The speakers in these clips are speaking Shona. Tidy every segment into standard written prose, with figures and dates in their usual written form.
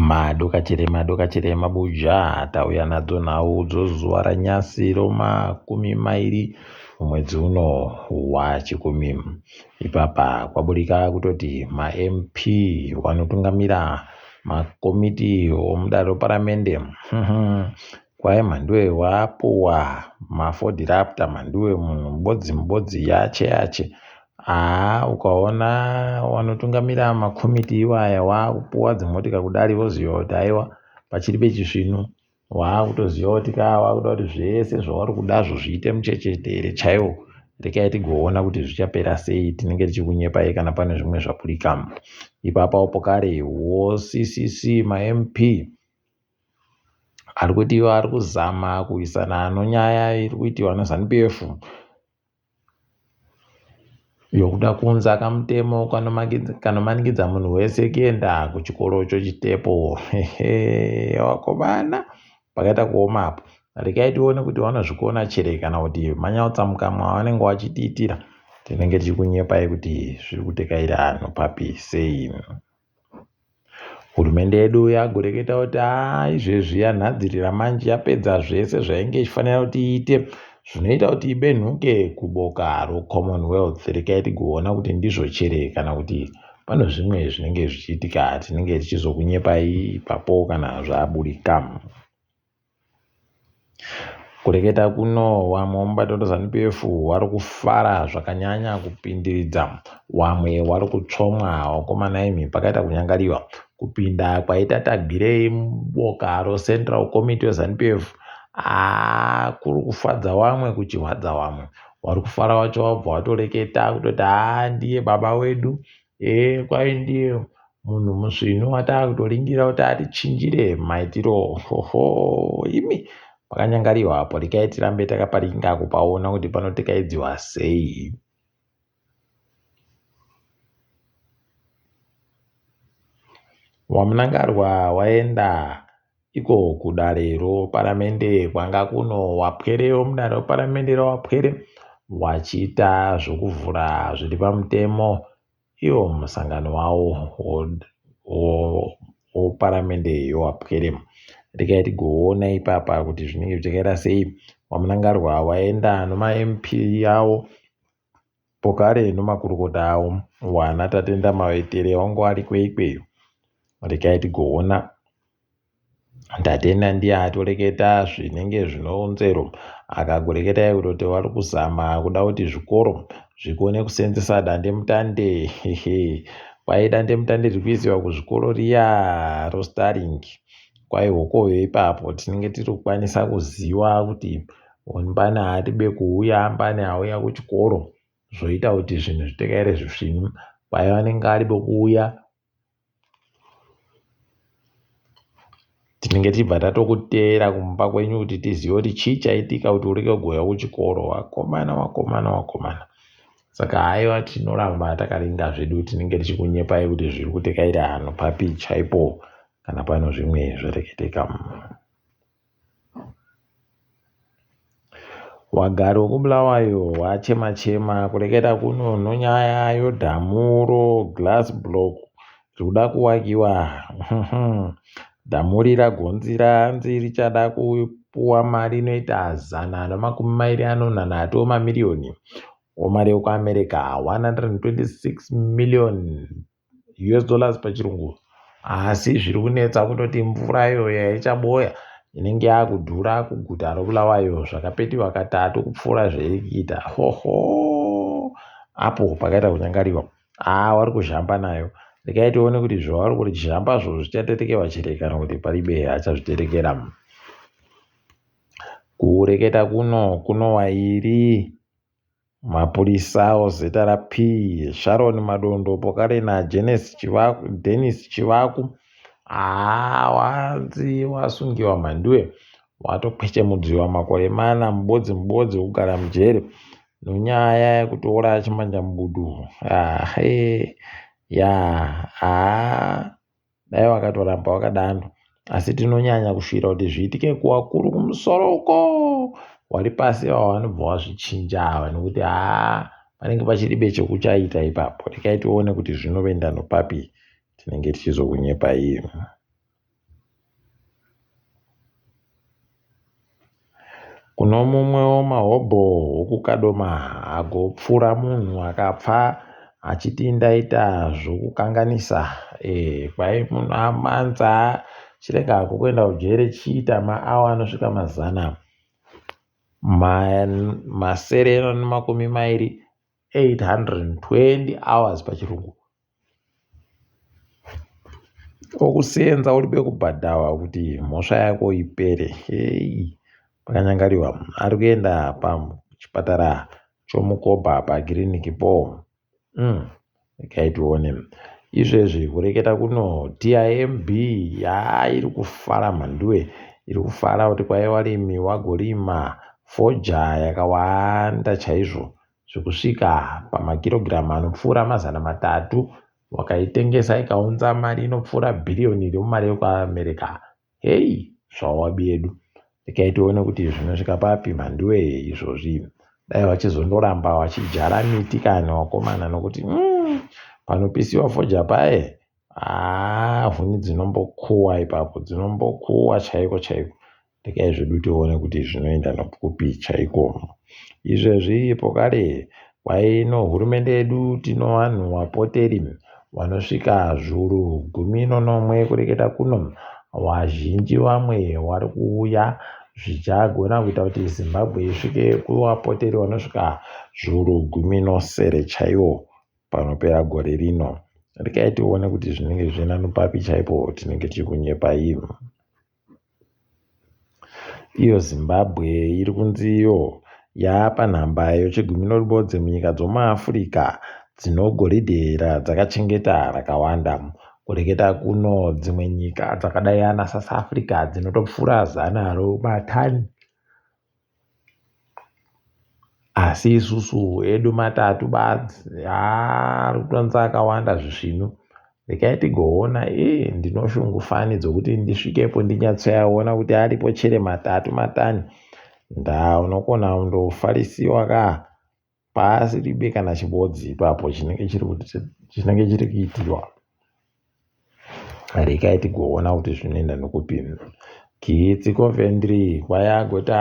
Madokachere mabuja tauya nadzo nadzo zuva ranyasi ro20 mwedzi uno wachikumi. Ipapa kwaburika kutoti maMP vanotungamira makomiti omudare reparamende kwai mhanduwe wapuwa mafodhirapta mhanduwe munhu mbodzi yache ukaona wanotungamira makomiti iwaya wakupuwa dzimotika kudari voziva kuti aiwa pachiri pechisvino wakutoziva kuti wakuda kuti zvese zvauri kudazvo zviite muchechetere chaiwo. Rekai tigoona kuti zvichapera sei, tinenge tichikunyepai kana pane zvimwe zvapurika. Ipapo pokare CCC maMP ari kuti ari kuzama kuisana nyaya iri kuitiwa naZANU-PF yokuda kuunza kamutemo kanomanikidzwa munhu wese kuenda kuchikorocho chitepo. Wakomana pakaita kuomapo. Rekai tione kuti vanozvikona chere kana kuti manyautsamuka mwavanenge vachitiitira. Tinenge tichikunyepai kuti zviri kutekaira anhu papi sei. Hurumende yedu yagoreketa kuti izvezvi yanhadzirira manje yapedza zvese zvainge ichifanira kuti iite zvinoita kuti ibenhuke kuboka roCommonwealth. Rekai tigoona kuti ndizvo chere kana kuti pane zvimwe zvinenge zvichiitika. Tinenge tichizokunyepai ipapo kana zvaburika. Kureketa kuno vamwe mubato weZANU-PF vari kufara zvakanyanya kupindiridza, vamwe vari kutsvomwa. Wakomana imi pakaita kunyangariwa kupinda kwaita Tagirei muboka roCentral Committee weZANU-PF kuri kufadza vamwe kuchihwadza vamwe. Vari kufara vacho vabva vatoreketa kutoti ndiye baba wedu, kwai ndiye munhu musvino watakutoringira kuti atichinjire maitiro. Imi pakanyangariwa apo. Rekai tirambe takaparinga kupaona kuti panotekaidziwa sei. Wamunangarwa waenda iko kudare roparamende kwanga kuno wapwere womudare reparamende rawapwere wachiita zvokuvhura zviri pamutemo iwo musangano wavo woparamende yowapwere. Rekai tigoona ipapa kuti zvinenge zvichakaita sei. Wamunangarwa waenda nemaMP yavo pokare nemakurukota avo wana Tatenda Mavhetere wangu ari kweikweyo. Rekai tigoona Tatenda ndiye atoreketa zvinenge zvinounzero akagoreketai kuti vari kuzama kuda kuti zvikoro zvikone kuseenzesa dandemutande. Kwai dandemutande riri kuisiwa kuzvikoro riya roStarlink. Kwai hokoyo ipapo tinenge tiri kukwanisa kuziva kuti mbane aribe kuuya, mbane auya kuchikoro, zvoita kuti zvinhu zvitekaire zvisvinu. Kwai vanenge aribe kuuya, tinenge tichibva tatokuteera kumba kwenyu kuti tizive kuti chii chaitika kuti urege kugouya kuchikoro. Wakomana. Saka haiwa tinoramba takaringa zvedu, tinenge tichikunyepai kuti zviri kutekaira anhu papi chaipo kana pano zvimwe zvareketeka. Wagari wokubulawayo wachema kureketa kuno nonyaya yodhamu roGlassblock rikuda kuwakiwa. Dhamu riragonzi ranzi richada kupuwa mari inoita 123 wemamiliyoni wemari yekuAmerica, $126 million pachirungu. Asi zviri kunetsa kutoti mvurayo yaichaboya inenge yakudhura kuguta roBulawayo zvakapetiwa katatu kupfuura zvairi kuita. Apo pakaita kunyangariwa. Vari kuzhamba nayo. Rekai tione kuti zvavari kuzhambazvo zvichatetekewa chere kana kuti paribe achazviterekera. Kureketa kuno wairi mapurisa ozeta raP Sharon Madondo pokare naDenis Chivaku wanzi wasungiwa mhanduwe watokwechemudziwa makore 4 mubodzi wekugara mujere nonyaya yekutora chimanja mubudu. Dai wakatoramba wakadaro, asi tinonyanya kushira kuti zviitike kuwakuru kumusoro uko. Wari pasi vanobva vazvichinja nekuti panenge pachiribe chekuchaita ipapo. Rekai tione kuti zvinovenda nopapi. Tinenge tichizokunyepai. Kuno mumwewo mahobho okukadoma agopfura munhu akapfa achiti ndaita zvokukanganisa. Kwai munhu amanza chirega kuenda kujere chiita maawa anosvika 820 hours pachirungu. Okusenza uribe kubhadhawa kuti mhosva yako ipere. Pakanyangariwa ari kuenda pachipatara chomukobha pakiriniki po. Kaitione izvezvi kureketa kuno TIMB iri kufara mhanduwe, iri kufara kuti kwai warimi wagorima foja yakawanda chaizvo zvekusvika pamakirogiramu anopfuura 300 wakaitengesa ikaunza mari inopfuura bhiriyoni iri mumari yekuAmerica. Zvawabi yedu. Tikaitione kuti zvinosvika papi mhanduwe izvozvi. Dai vachizondoramba vachijara miti kana wakomana nokuti panopisiwa foja paye huni dzinombokuwa ipapo, dzinombokuwa chaiko chaiko. Regai zvedu tione kuti zvinoenda nokupi chaiko. Izvezvi pokare kwaino hurumende yedu tino vanhu vapoteri vanosvika 11,000 kureketa kuno. Vazhinji vamwe vari kuuya zvichagona kuita kuti Zimbabwe isvike kuvapoteri vanosvika 10,000 chaivo panopera gore rino. Regai tione kuti zvinenge zviina nopapi chaipo tinenge tiri kunyepa iyo. Iyo Zimbabwe iri kunziyo yapanhamba ye18 munyika dzomuAfrica dzino goridhe radzakachengeta rakawanda. Kureketa kuno dzimwe nyika dzakadai ana South Africa dzinotopfuura 100 matani. Asi isusu edu matatu badzi ari kutonza akawanda zvisvinu. Regai tigoona ndinoshungufani dzokuti ndisvikepo ndinyatsoyaona kuti aripo chere 3 matani. Unokona kundofarisiwa pasiribe kana chibodzi ipapo chinenge chiri kuitirwa. Regai tigoona kuti zvinoenda nokupi. Kitsi Coventry kwayagoti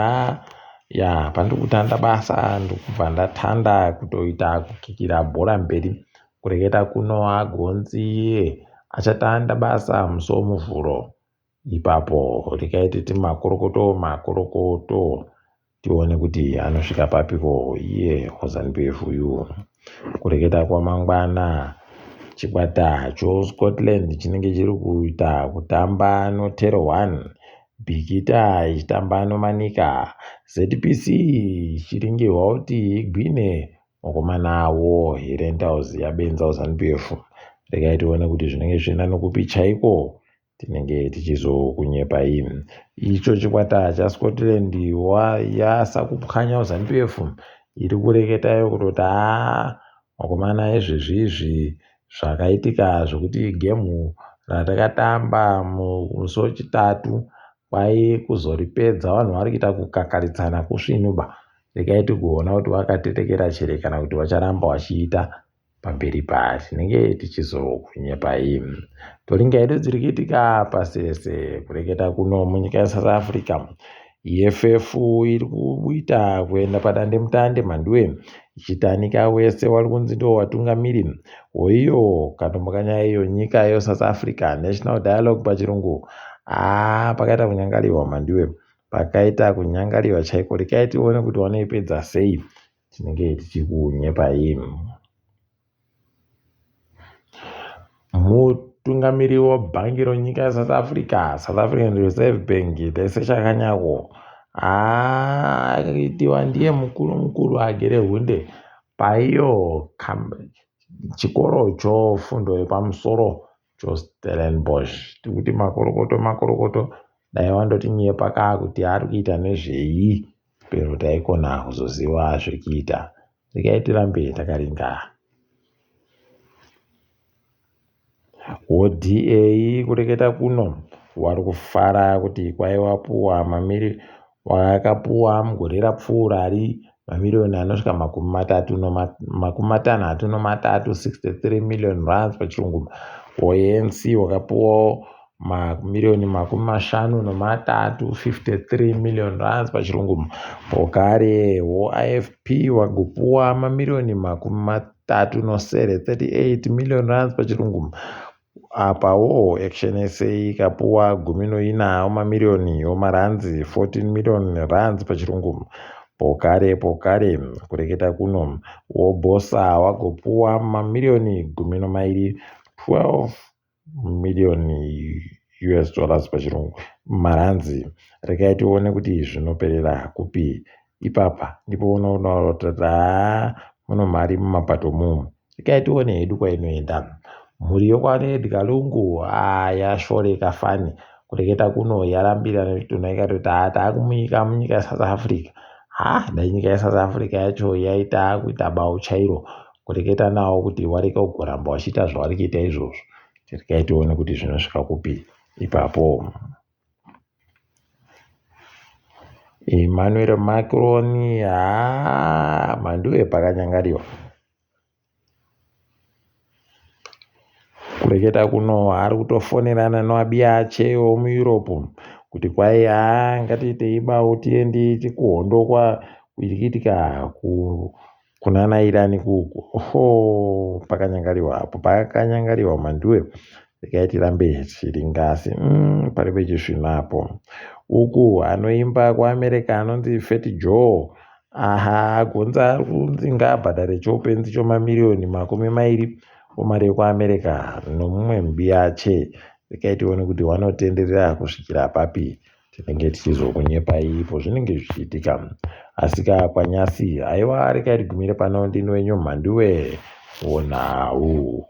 pandiri kutanda basa ndikubva ndatanda kutoita kukikira bhora mberi. Kureketa kuno agonzi achatanda basa musi womuvhuro. Ipapo regai titi makorokoto tione kuti anosvika papiko iye ZANU-PF uyu. Kureketa kwamangwana chikwata choScotland chinenge chiri kuita kutamba noTero 1, Bikita ichitamba noManika, ZPC ichiringirwa kuti igwine makomana awo Rentals yabenza ZANU-PF. Regai tione kuti zvinenge zviina nokupi chaiko tinenge tichizokunyepa iyi. Icho chikwata chaScotland yasa kupwanya ZANU-PF iri kureketayo kutoti makomana ezvezvizvi zvakaitika zvokuti gemu ratakatamba musi wechitatu kwai kuzoripedza vanhu vari kuita kukakaritsana kusvinuba. Regai tigoona kuti vakatetekera chere kana kuti vacharamba vachiita pamberi tinenge tichizokunyepa iyi. Toringa hedu dziri kuitika pasese kureketa kuno munyika yeSouth Africa. EFF iri kuita kuenda padandemutande mhanduwe ichitanika wese wari kunzi ndiwo watungamiri hoiyo katombokanya iyo nyika yeSouth Africa National Dialogue pachirungu. Pakaita kunyangariwa mhanduwe, pakaita kunyangariwa chaiko. Regai tione kuti vanoipedza sei tinenge tichikunyepa iyi. Mutungamiri webhangi renyika yeSouth Africa, South African Reserve Bank, Lesser Chakanyako akaitiwa ndiye mukuru agere hunde paiyo chikoro chofundo yepamusoro choStellenbosch. Tikuti makorokoto dai wandotinyepa kuti ari kuita nezvei pero taikona kuzoziva zvekiita. Regai tirambe takaringa. ODA kureketa kuno wari kufara kuti kwai wakapuwa mugore rapfuura mamiliyoni anosvika 63 million rands pachirungu. ANC wakapuwa mamiliyoni 53, 53 million rands pachirungu. Pokarewo IFP wagopuwa mamiliyoni 38 million rands pachirungu. Apawo Action SA ikapuwa 14 mamiliyoni maranzi 14 million rands pachirungu. Pokare kureketa kuno wobosa wagopuwa mamiliyoni 12 million US dollars pachirungu maranzi. Rekai tione kuti zvinoperera kupi. Ipapa ndipo unoona kuti muno mari mumapato mumu. Rekai tione hedu kwainoenda. Mhuri yokwana Edgar Lungu yashoreka fani kureketa kuno yarambira nekuti ikatoti taakumuika munyika yeSouth Africa. Dai nyika yeSouth Africa yacho yaita kuita bau chairo kureketa nawo kuti wareka kugoramba wachiita zvavari kuita izvozvo. Rekai tione kuti zvinosvika kupi ipapo. Emmanuel Macron manduwe pakanyangariwa. Kureketa kuno ari kutofonerana nevabiache muEurope kuti kwai ngatiitei bau tiende tikuhondokwa kuitika kunana Irani kuku. Pakanyangariwa manduwe. Rekai tirambe tiri ngasi pari pechisvinapo. Uku anoimba kuAmerica anonzi Fat Joe gonza ari kunzi ngaabhadhare choupenzi chomamiliyoni 20 omari yekuAmerica nomumwe mubiache. Rekai tione kuti wanotenderera kusvikira papi. Tinenge tichizokunyepai ipo zvinenge zvichiitika. Asika kwanyasi aiwa rekai tigumire pano. Ndini wenyu mhanduwe onhau.